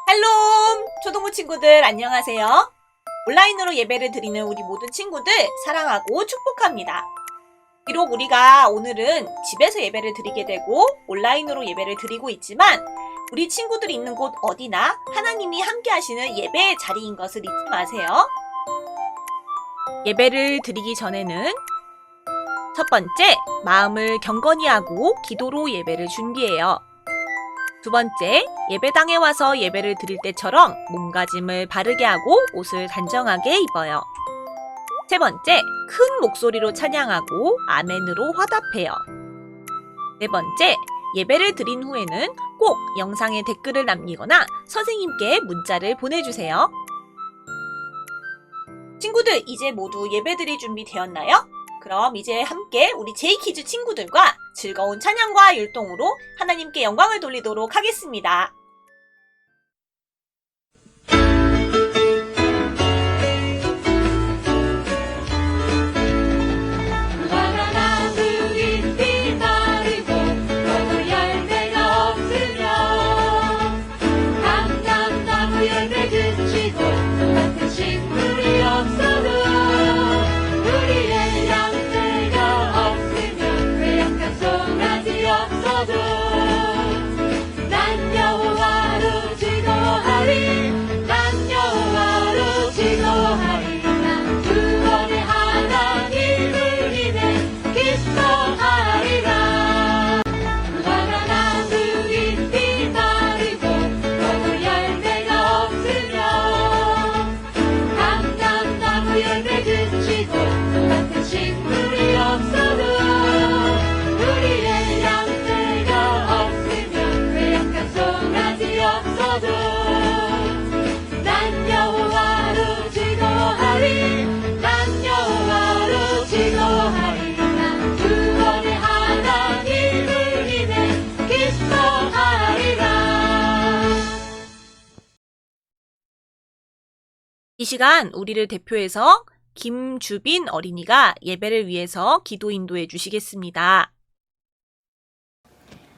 샬롬! 초등부 친구들 안녕하세요. 온라인으로 예배를 드리는 우리 모든 친구들 사랑하고 축복합니다. 비록 우리가 오늘은 집에서 예배를 드리게 되고 온라인으로 예배를 드리고 있지만 우리 친구들이 있는 곳 어디나 하나님이 함께 하시는 예배의 자리인 것을 잊지 마세요. 예배를 드리기 전에는 첫 번째, 마음을 경건히 하고 기도로 예배를 준비해요. 두 번째, 예배당에 와서 예배를 드릴 때처럼 몸가짐을 바르게 하고 옷을 단정하게 입어요. 세 번째, 큰 목소리로 찬양하고 아멘으로 화답해요. 네 번째, 예배를 드린 후에는 꼭 영상에 댓글을 남기거나 선생님께 문자를 보내주세요. 친구들, 이제 모두 예배 드릴 준비 되었나요? 그럼 이제 함께 우리 제이키즈 친구들과 즐거운 찬양과 율동으로 하나님께 영광을 돌리도록 하겠습니다. 이 시간 우리를 대표해서 김주빈 어린이가 예배를 위해서 기도 인도해 주시겠습니다.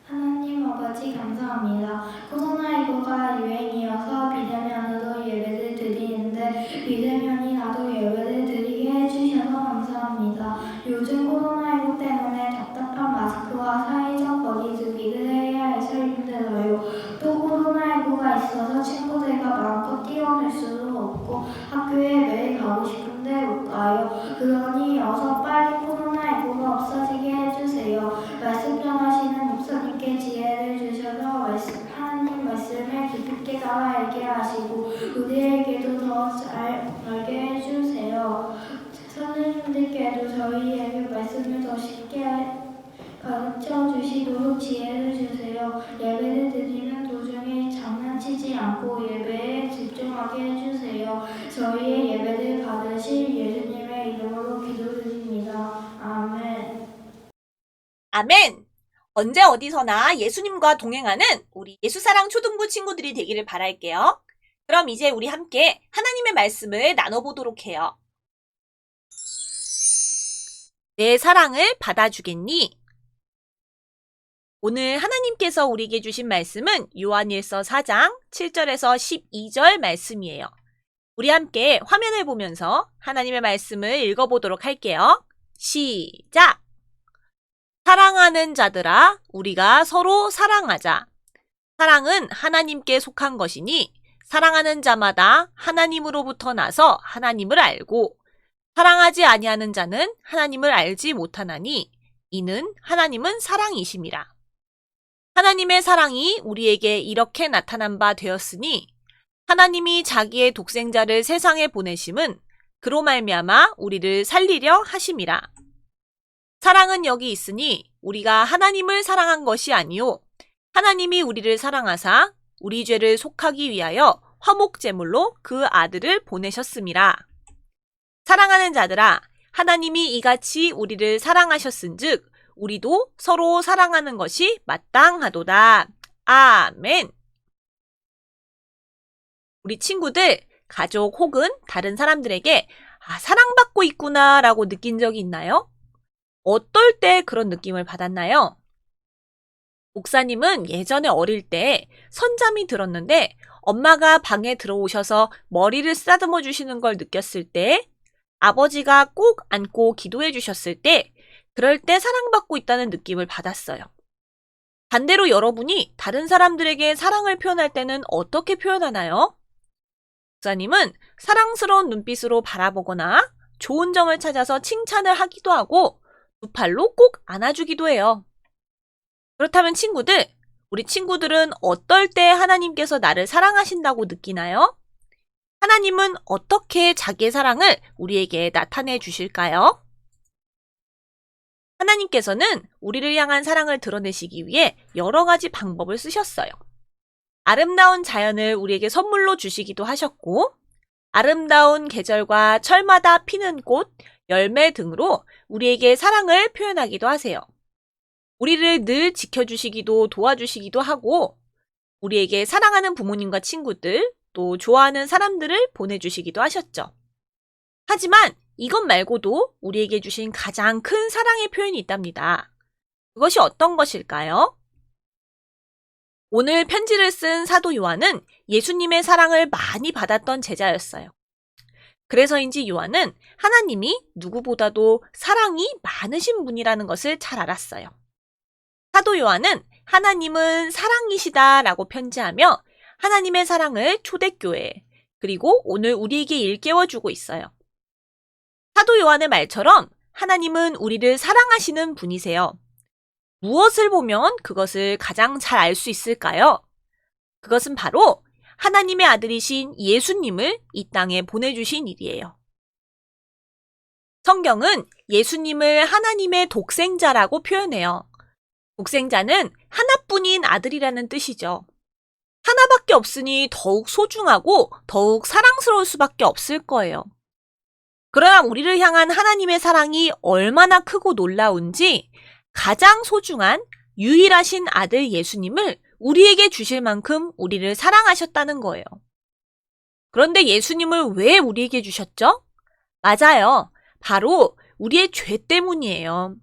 하나님 아버지 감사합니다. 코로나19가 유행이어서 비대면으로 예배를 드리는데 비대면이 나도 예배를 드리게 해주셔서 감사합니다. 요즘 코로나19 때문에 답답한 마스크와 사회적 거리두기를 해야 해서 힘들어요. 또 코로나19가 있어서 친구들과 마음껏 뛰어놀 수도 없고 학교에 매일 가고 싶은데 못 가요. 그러니 어서 빨리 코로나19가 없어지게 해주세요. 말씀 전하시는 목사님께 지혜를 주셔서 하나님 말씀을 깊이 따라 알게 하시고 우리에게도 더 잘 알게 해주세요. 선생님들께도 저희에게 말씀을 더 쉽게 가르쳐 주시도록 지혜를 주세요. 예배를 드리는 도중에 장난치지 않고 예배에 집중하게 해주세요. 저희의 예배를 받으실 예수님의 이름으로 기도드립니다. 아멘. 아멘! 언제 어디서나 예수님과 동행하는 우리 예수사랑 초등부 친구들이 되기를 바랄게요. 그럼 이제 우리 함께 하나님의 말씀을 나눠보도록 해요. 내 사랑을 받아주겠니? 오늘 하나님께서 우리에게 주신 말씀은 요한일서 4장 7절에서 12절 말씀이에요. 우리 함께 화면을 보면서 하나님의 말씀을 읽어보도록 할게요. 시작! 사랑하는 자들아, 우리가 서로 사랑하자. 사랑은 하나님께 속한 것이니 사랑하는 자마다 하나님으로부터 나서 하나님을 알고 사랑하지 아니하는 자는 하나님을 알지 못하나니 이는 하나님은 사랑이심이라. 하나님의 사랑이 우리에게 이렇게 나타난 바 되었으니 하나님이 자기의 독생자를 세상에 보내심은 그로 말미암아 우리를 살리려 하심이라. 사랑은 여기 있으니 우리가 하나님을 사랑한 것이 아니요 하나님이 우리를 사랑하사 우리 죄를 속하기 위하여 화목제물로 그 아들을 보내셨음이라. 사랑하는 자들아, 하나님이 이같이 우리를 사랑하셨은즉 우리도 서로 사랑하는 것이 마땅하도다. 아멘. 우리 친구들, 가족 혹은 다른 사람들에게 사랑받고 있구나 라고 느낀 적이 있나요? 어떨 때 그런 느낌을 받았나요? 목사님은 예전에 어릴 때 선잠이 들었는데 엄마가 방에 들어오셔서 머리를 쓰다듬어 주시는 걸 느꼈을 때, 아버지가 꼭 안고 기도해 주셨을 때, 그럴 때 사랑받고 있다는 느낌을 받았어요. 반대로 여러분이 다른 사람들에게 사랑을 표현할 때는 어떻게 표현하나요? 목사님은 사랑스러운 눈빛으로 바라보거나 좋은 점을 찾아서 칭찬을 하기도 하고 두 팔로 꼭 안아주기도 해요. 그렇다면 친구들, 우리 친구들은 어떨 때 하나님께서 나를 사랑하신다고 느끼나요? 하나님은 어떻게 자기의 사랑을 우리에게 나타내 주실까요? 하나님께서는 우리를 향한 사랑을 드러내시기 위해 여러 가지 방법을 쓰셨어요. 아름다운 자연을 우리에게 선물로 주시기도 하셨고, 아름다운 계절과 철마다 피는 꽃, 열매 등으로 우리에게 사랑을 표현하기도 하세요. 우리를 늘 지켜주시기도 도와주시기도 하고, 우리에게 사랑하는 부모님과 친구들, 또 좋아하는 사람들을 보내주시기도 하셨죠. 하지만 이것 말고도 우리에게 주신 가장 큰 사랑의 표현이 있답니다. 그것이 어떤 것일까요? 오늘 편지를 쓴 사도 요한은 예수님의 사랑을 많이 받았던 제자였어요. 그래서인지 요한은 하나님이 누구보다도 사랑이 많으신 분이라는 것을 잘 알았어요. 사도 요한은 하나님은 사랑이시다라고 편지하며 하나님의 사랑을 초대교회, 그리고 오늘 우리에게 일깨워주고 있어요. 사도 요한의 말처럼 하나님은 우리를 사랑하시는 분이세요. 무엇을 보면 그것을 가장 잘 알 수 있을까요? 그것은 바로 하나님의 아들이신 예수님을 이 땅에 보내주신 일이에요. 성경은 예수님을 하나님의 독생자라고 표현해요. 독생자는 하나뿐인 아들이라는 뜻이죠. 하나밖에 없으니 더욱 소중하고 더욱 사랑스러울 수밖에 없을 거예요. 그러나 우리를 향한 하나님의 사랑이 얼마나 크고 놀라운지 가장 소중한 유일하신 아들 예수님을 우리에게 주실 만큼 우리를 사랑하셨다는 거예요. 그런데 예수님을 왜 우리에게 주셨죠? 맞아요. 바로 우리의 죄 때문이에요.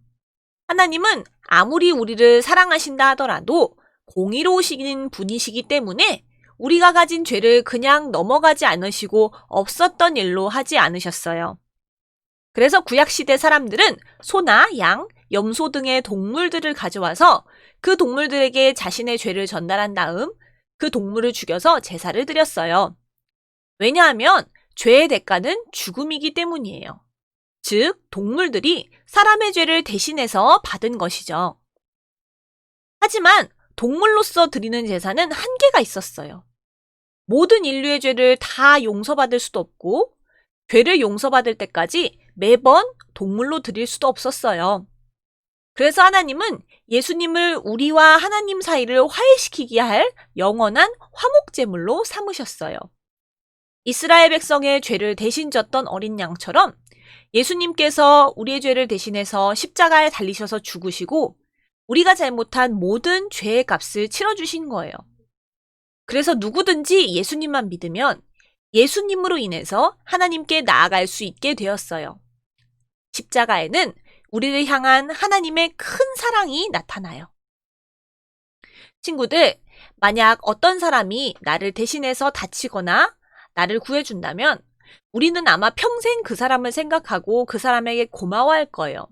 하나님은 아무리 우리를 사랑하신다 하더라도 공의로우신 분이시기 때문에 우리가 가진 죄를 그냥 넘어가지 않으시고 없었던 일로 하지 않으셨어요. 그래서 구약시대 사람들은 소나 양, 염소 등의 동물들을 가져와서 그 동물들에게 자신의 죄를 전달한 다음 그 동물을 죽여서 제사를 드렸어요. 왜냐하면 죄의 대가는 죽음이기 때문이에요. 즉, 동물들이 사람의 죄를 대신해서 받은 것이죠. 하지만 동물로서 드리는 제사는 한계가 있었어요. 모든 인류의 죄를 다 용서받을 수도 없고, 죄를 용서받을 때까지 매번 동물로 드릴 수도 없었어요. 그래서 하나님은 예수님을 우리와 하나님 사이를 화해시키게 할 영원한 화목제물로 삼으셨어요. 이스라엘 백성의 죄를 대신 졌던 어린 양처럼 예수님께서 우리의 죄를 대신해서 십자가에 달리셔서 죽으시고 우리가 잘못한 모든 죄의 값을 치러주신 거예요. 그래서 누구든지 예수님만 믿으면 예수님으로 인해서 하나님께 나아갈 수 있게 되었어요. 십자가에는 우리를 향한 하나님의 큰 사랑이 나타나요. 친구들, 만약 어떤 사람이 나를 대신해서 다치거나 나를 구해준다면 우리는 아마 평생 그 사람을 생각하고 그 사람에게 고마워할 거예요.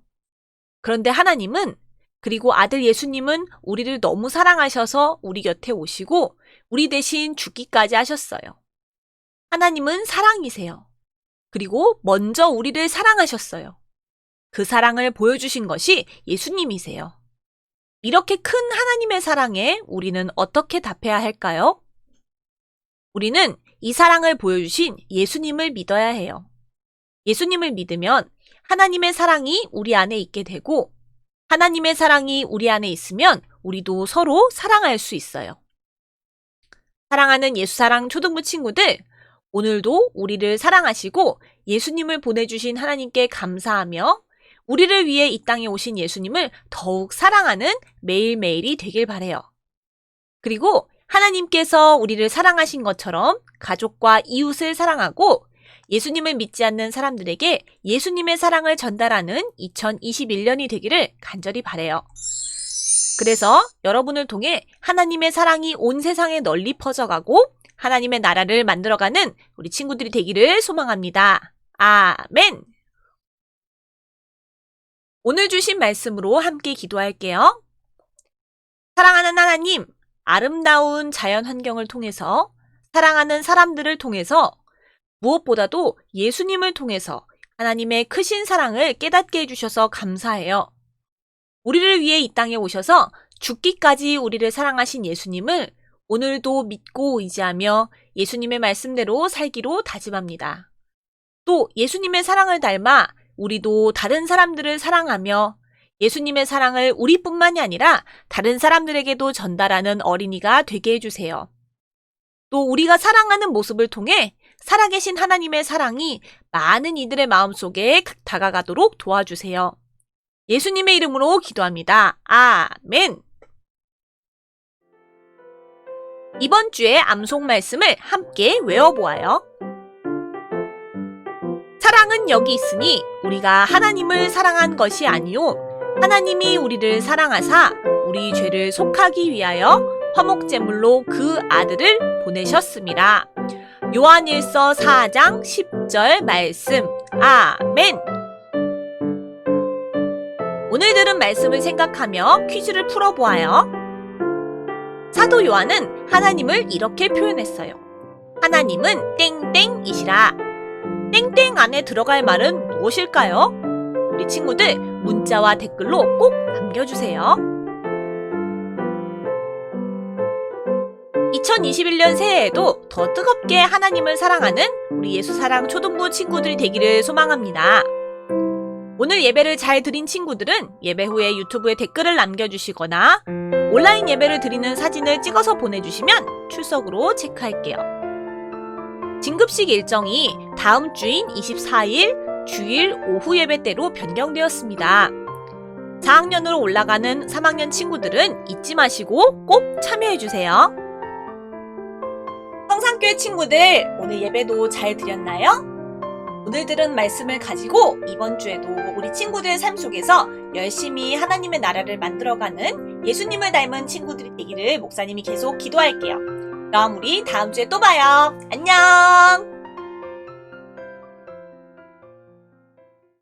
그런데 하나님은, 그리고 아들 예수님은 우리를 너무 사랑하셔서 우리 곁에 오시고 우리 대신 죽기까지 하셨어요. 하나님은 사랑이세요. 그리고 먼저 우리를 사랑하셨어요. 그 사랑을 보여주신 것이 예수님이세요. 이렇게 큰 하나님의 사랑에 우리는 어떻게 답해야 할까요? 우리는 이 사랑을 보여주신 예수님을 믿어야 해요. 예수님을 믿으면 하나님의 사랑이 우리 안에 있게 되고, 하나님의 사랑이 우리 안에 있으면 우리도 서로 사랑할 수 있어요. 사랑하는 예수사랑 초등부 친구들, 오늘도 우리를 사랑하시고 예수님을 보내주신 하나님께 감사하며 우리를 위해 이 땅에 오신 예수님을 더욱 사랑하는 매일매일이 되길 바라요. 그리고 하나님께서 우리를 사랑하신 것처럼 가족과 이웃을 사랑하고 예수님을 믿지 않는 사람들에게 예수님의 사랑을 전달하는 2021년이 되기를 간절히 바라요. 그래서 여러분을 통해 하나님의 사랑이 온 세상에 널리 퍼져가고 하나님의 나라를 만들어가는 우리 친구들이 되기를 소망합니다. 아멘! 오늘 주신 말씀으로 함께 기도할게요. 사랑하는 하나님, 아름다운 자연 환경을 통해서 사랑하는 사람들을 통해서 무엇보다도 예수님을 통해서 하나님의 크신 사랑을 깨닫게 해주셔서 감사해요. 우리를 위해 이 땅에 오셔서 죽기까지 우리를 사랑하신 예수님을 오늘도 믿고 의지하며 예수님의 말씀대로 살기로 다짐합니다. 또 예수님의 사랑을 닮아 우리도 다른 사람들을 사랑하며 예수님의 사랑을 우리뿐만이 아니라 다른 사람들에게도 전달하는 어린이가 되게 해주세요. 또 우리가 사랑하는 모습을 통해 살아계신 하나님의 사랑이 많은 이들의 마음속에 다가가도록 도와주세요. 예수님의 이름으로 기도합니다. 아멘! 이번 주에 암송 말씀을 함께 외워보아요. 사랑은 여기 있으니 우리가 하나님을 사랑한 것이 아니요 하나님이 우리를 사랑하사 우리 죄를 속하기 위하여 화목제물로 그 아들을 보내셨습니다. 요한일서 4장 10절 말씀. 아멘. 오늘 들은 말씀을 생각하며 퀴즈를 풀어보아요. 사도 요한은 하나님을 이렇게 표현했어요. 하나님은 땡땡이시라. 땡땡 안에 들어갈 말은 무엇일까요? 우리 친구들 문자와 댓글로 꼭 남겨주세요. 2021년 새해에도 더 뜨겁게 하나님을 사랑하는 우리 예수사랑 초등부 친구들이 되기를 소망합니다. 오늘 예배를 잘 드린 친구들은 예배 후에 유튜브에 댓글을 남겨주시거나 온라인 예배를 드리는 사진을 찍어서 보내주시면 출석으로 체크할게요. 진급식 일정이 다음 주인 24일 주일 오후 예배 때로 변경되었습니다. 4학년으로 올라가는 3학년 친구들은 잊지 마시고 꼭 참여해주세요. 성산교회 친구들, 오늘 예배도 잘 드렸나요? 오늘 들은 말씀을 가지고 이번 주에도 우리 친구들의 삶 속에서 열심히 하나님의 나라를 만들어가는 예수님을 닮은 친구들이 되기를 목사님이 계속 기도할게요. 그럼 우리 다음 주에 또 봐요. 안녕!